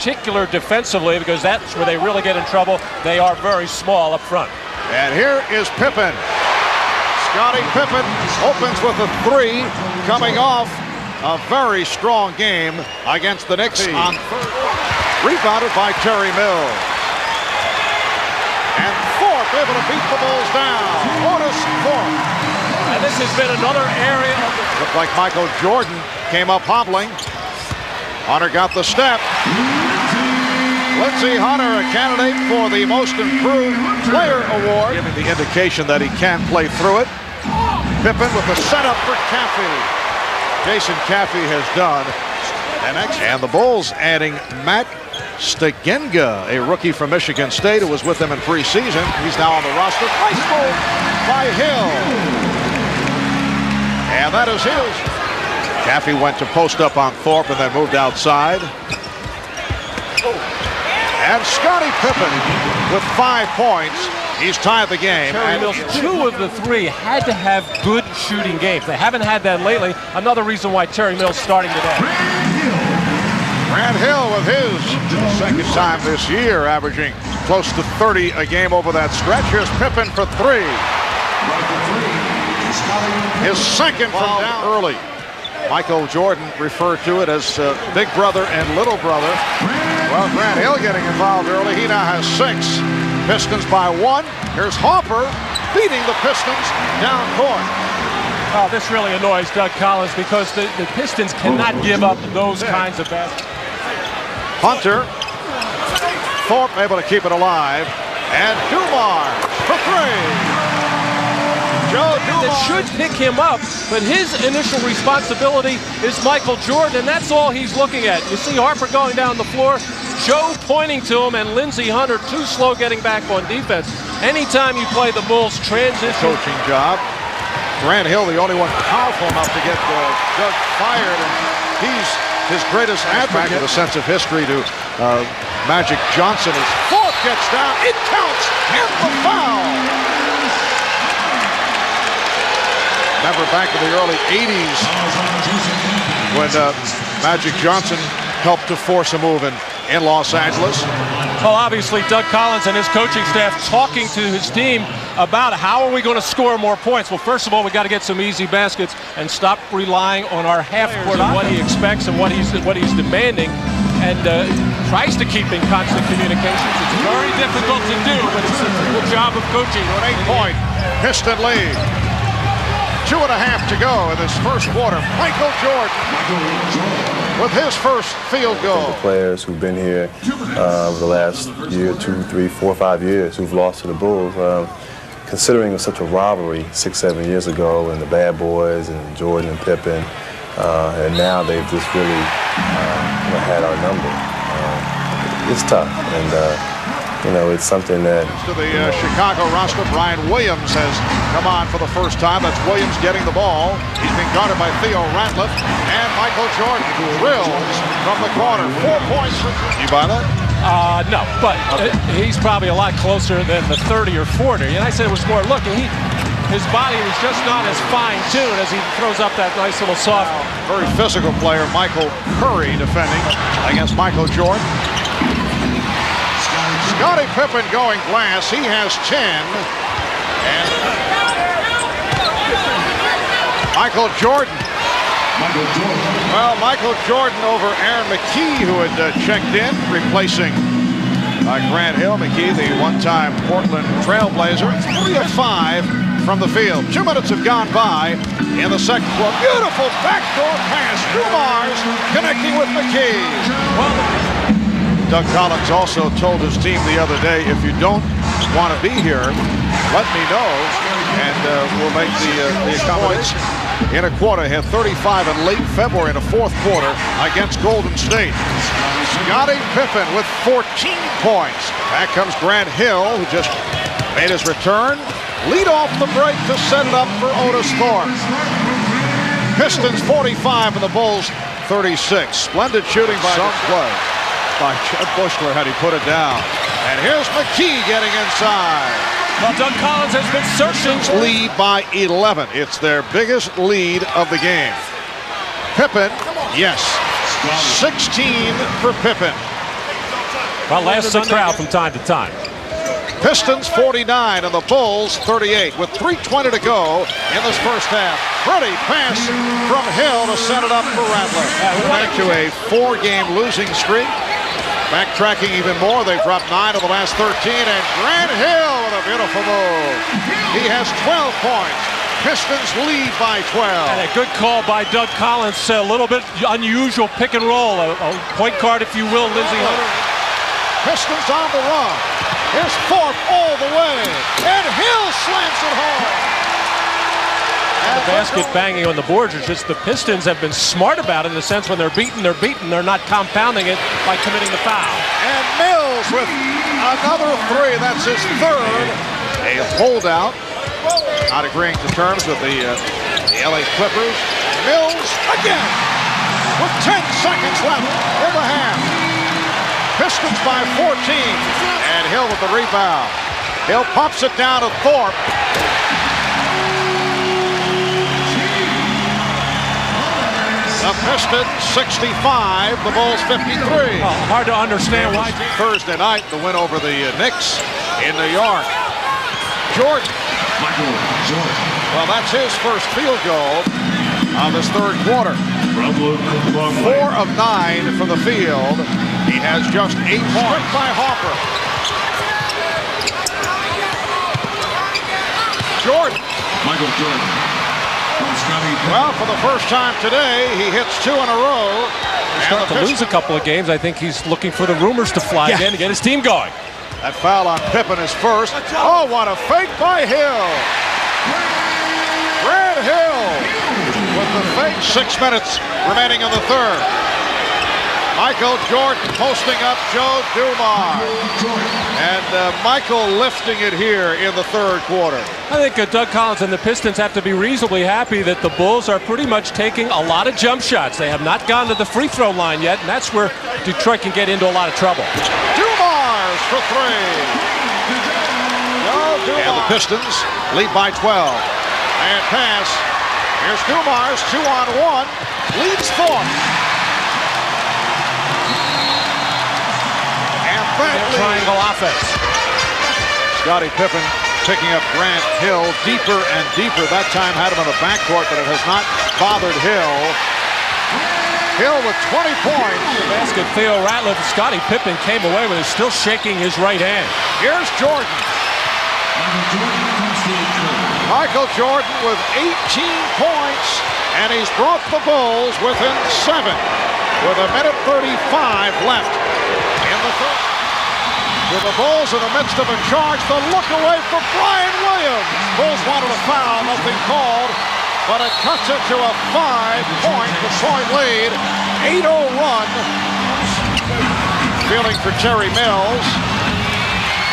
particular defensively, because that's where they really get in trouble. They are very small up front. And here is Pippen. Scottie Pippen opens with a 3, coming off a very strong game against the Knicks on third. Rebounded by Terry Mills. And Thorpe able to beat the Bulls down. Otis Thorpe. And this has been another area of the... Looked like Michael Jordan came up hobbling. Hunter got the step. Lindsey Hunter, a candidate for the Most Improved Player Award, giving the indication that he can play through it. Pippen with the setup for Caffey. Jason Caffey has done an excellent. And the Bulls adding Matt Stagenga, a rookie from Michigan State who was with them in preseason. He's now on the roster. Nice move by Hill. And that is his. Caffey went to post up on Thorpe and then moved outside. And Scottie Pippen with 5 points. He's tied the game. Terry Mills, 2 of the 3 had to have good shooting games. They haven't had that lately. Another reason why Terry Mills starting today. Grant Hill with his second time this year, averaging close to 30 a game over that stretch. Here's Pippen for 3. His second from down early. Michael Jordan referred to it as big brother and little brother. Well, Grant Hill getting involved early. He now has 6. Pistons by 1. Here's Harper beating the Pistons down court. Oh, this really annoys Doug Collins because the Pistons cannot give up those kinds of baskets. Hunter. Thorpe able to keep it alive. And Dumars for 3. Joe Dumars. That should pick him up, but his initial responsibility is Michael Jordan, and that's all he's looking at. You see Harper going down the floor, Joe pointing to him, and Lindsey Hunter too slow getting back on defense. Anytime you play the Bulls transition. Coaching job. Grant Hill, the only one powerful enough to get Doug fired, and he's his greatest advocate. The sense of history to Magic Johnson as Thorpe gets down. It counts, and the foul. Remember back in the early 80s when Magic Johnson helped to force a move in Los Angeles. Well, obviously, Doug Collins and his coaching staff talking to his team about how are we going to score more points. Well, first of all, we got to get some easy baskets and stop relying on our half-court and what he expects and what he's demanding, and tries to keep in constant communications. It's very difficult to do, but it's a good job of coaching. An 8-point Piston lead. 2.5 to go in this first quarter. Michael Jordan with his first field goal. The players who've been here over the last year, 2, 3, 4, 5 years who've lost to the Bulls, considering it was such a rivalry 6, 7 years ago, and the Bad Boys and Jordan and Pippen, and now they've just really had our number. It's tough, and it's something that... To the Chicago roster, Brian Williams has come on for the first time. That's Williams getting the ball. He's being guarded by Theo Ratliff. And Michael Jordan drills from the corner. 4 points. You buy that? No, but he's probably a lot closer than the 30 or 40. And I said it was more looking. His body was just not as fine-tuned as he throws up that nice little soft. Very physical player, Michael Curry, defending against Michael Jordan. Scottie Pippen going glass. He has 10. And Michael Jordan. Well, Michael Jordan over Aaron McKee, who had checked in, replacing Grant Hill. McKee, the one-time Portland Trailblazer. 3 of 5 from the field. 2 minutes have gone by in the second quarter. Beautiful backdoor pass. Dumars connecting with McKee. Doug Collins also told his team the other day, if you don't want to be here, let me know, and we'll make the points in a quarter. He had 35 in late February in the fourth quarter against Golden State. Scottie Pippen with 14 points. Back comes Grant Hill, who just made his return. Lead off the break to set it up for Otis Thorpe. Pistons 45 and the Bulls 36. Splendid shooting by Jeb Bushler had he put it down. And here's McKee getting inside. Well, Doug Collins has been searching. Lead by 11. It's their biggest lead of the game. Pippen, yes. 16 for Pippen. Well, laughs the crowd from time to time. Pistons 49 and the Bulls 38 with 3:20 to go in this first half. Pretty pass from Hill to set it up for Rattler. Back to a 4-game losing streak. Backtracking even more, they've dropped 9 of the last 13, and Grant Hill with a beautiful move. He has 12 points. Pistons lead by 12. And a good call by Doug Collins. A little bit unusual pick and roll. A point guard, if you will, Lindsey Hunter. Pistons on the run. Here's Thorpe all the way. And Hill slams it home. The basket banging on the boards is just the Pistons have been smart about it in the sense when they're beaten, they're beaten. They're not compounding it by committing the foul. And Mills with another 3. That's his third. A holdout. Not agreeing to terms with the LA Clippers. Mills again with 10 seconds left in the half. Pistons by 14. And Hill with the rebound. Hill pops it down to Thorpe. The Pistons 65, the Bulls 53. Hard to understand why. Thursday night, the win over the Knicks in New York. Jordan. Well, that's his first field goal of this third quarter. 4 of 9 from the field. He has just 8 points by Hopper. Jordan. Michael Jordan. Well, for the first time today, he hits 2 in a row. He's starting to lose a couple of games. I think he's looking for the rumors to fly again to get his team going. That foul on Pippen is first. Oh, what a fake by Hill. Grant Hill with the fake. 6 minutes remaining in the third. Michael Jordan posting up Joe Dumars. And Michael lifting it here in the third quarter. I think Doug Collins and the Pistons have to be reasonably happy that the Bulls are pretty much taking a lot of jump shots. They have not gone to the free throw line yet, and that's where Detroit can get into a lot of trouble. Dumars for 3. And the Pistons lead by 12. And pass. Here's Dumars, 2-on-1. Leads Thorpe. Triangle offense. Scottie Pippen picking up Grant Hill deeper and deeper. That time had him in the backcourt, but it has not bothered Hill. Hill with 20 points. The basket, Theo Ratliff. Scottie Pippen came away with it, still shaking his right hand. Here's Jordan. Michael Jordan with 18 points, and he's brought the Bulls within 7 with 1:35 left in the third. With the Bulls in the midst of a charge, the look away for Brian Williams. Bulls wanted a foul, nothing called, but it cuts it to a 5-point Detroit lead. 8-0 run. Feeling for Terry Mills.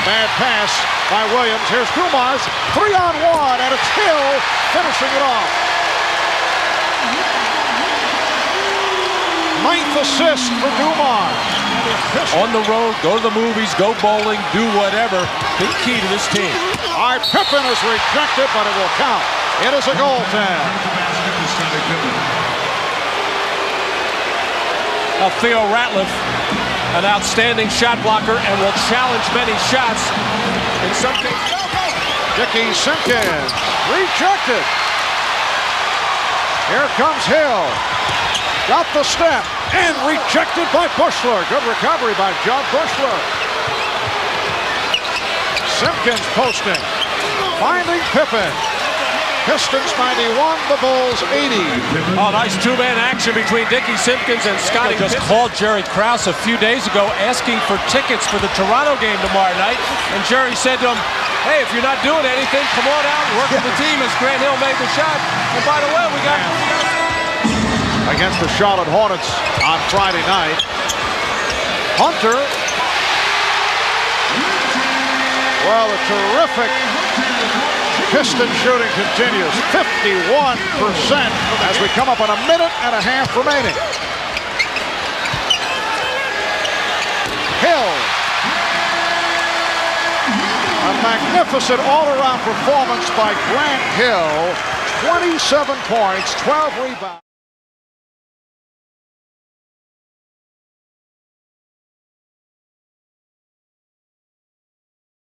Bad pass by Williams. Here's Dumars, 3-on-1, and it's Hill finishing it off. 9th assist for Dumars. On the road, go to the movies, go bowling, do whatever. Big key to this team. All right, Pippen is rejected, but it will count. It is a goaltend. Now Theo Ratliff, an outstanding shot blocker, and will challenge many shots. In some cases, Dickie Simpkins rejected. Here comes Hill. Got the step and rejected by Bushler. Good recovery by John Bushler. Simpkins posting. Finding Pippen. Pistons 91, the Bulls 80. Oh, nice two-man action between Dickie Simpkins and Scottie. Just called Jerry Krause a few days ago asking for tickets for the Toronto game tomorrow night. And Jerry said to him, hey, if you're not doing anything, come on out and work with the team as Grant Hill made the shot. And by the way, we got against the Charlotte Hornets on Friday night. Hunter. Well, the terrific Piston shooting continues. 51% as we come up on 1.5 minutes remaining. Hill. A magnificent all-around performance by Grant Hill. 27 points, 12 rebounds.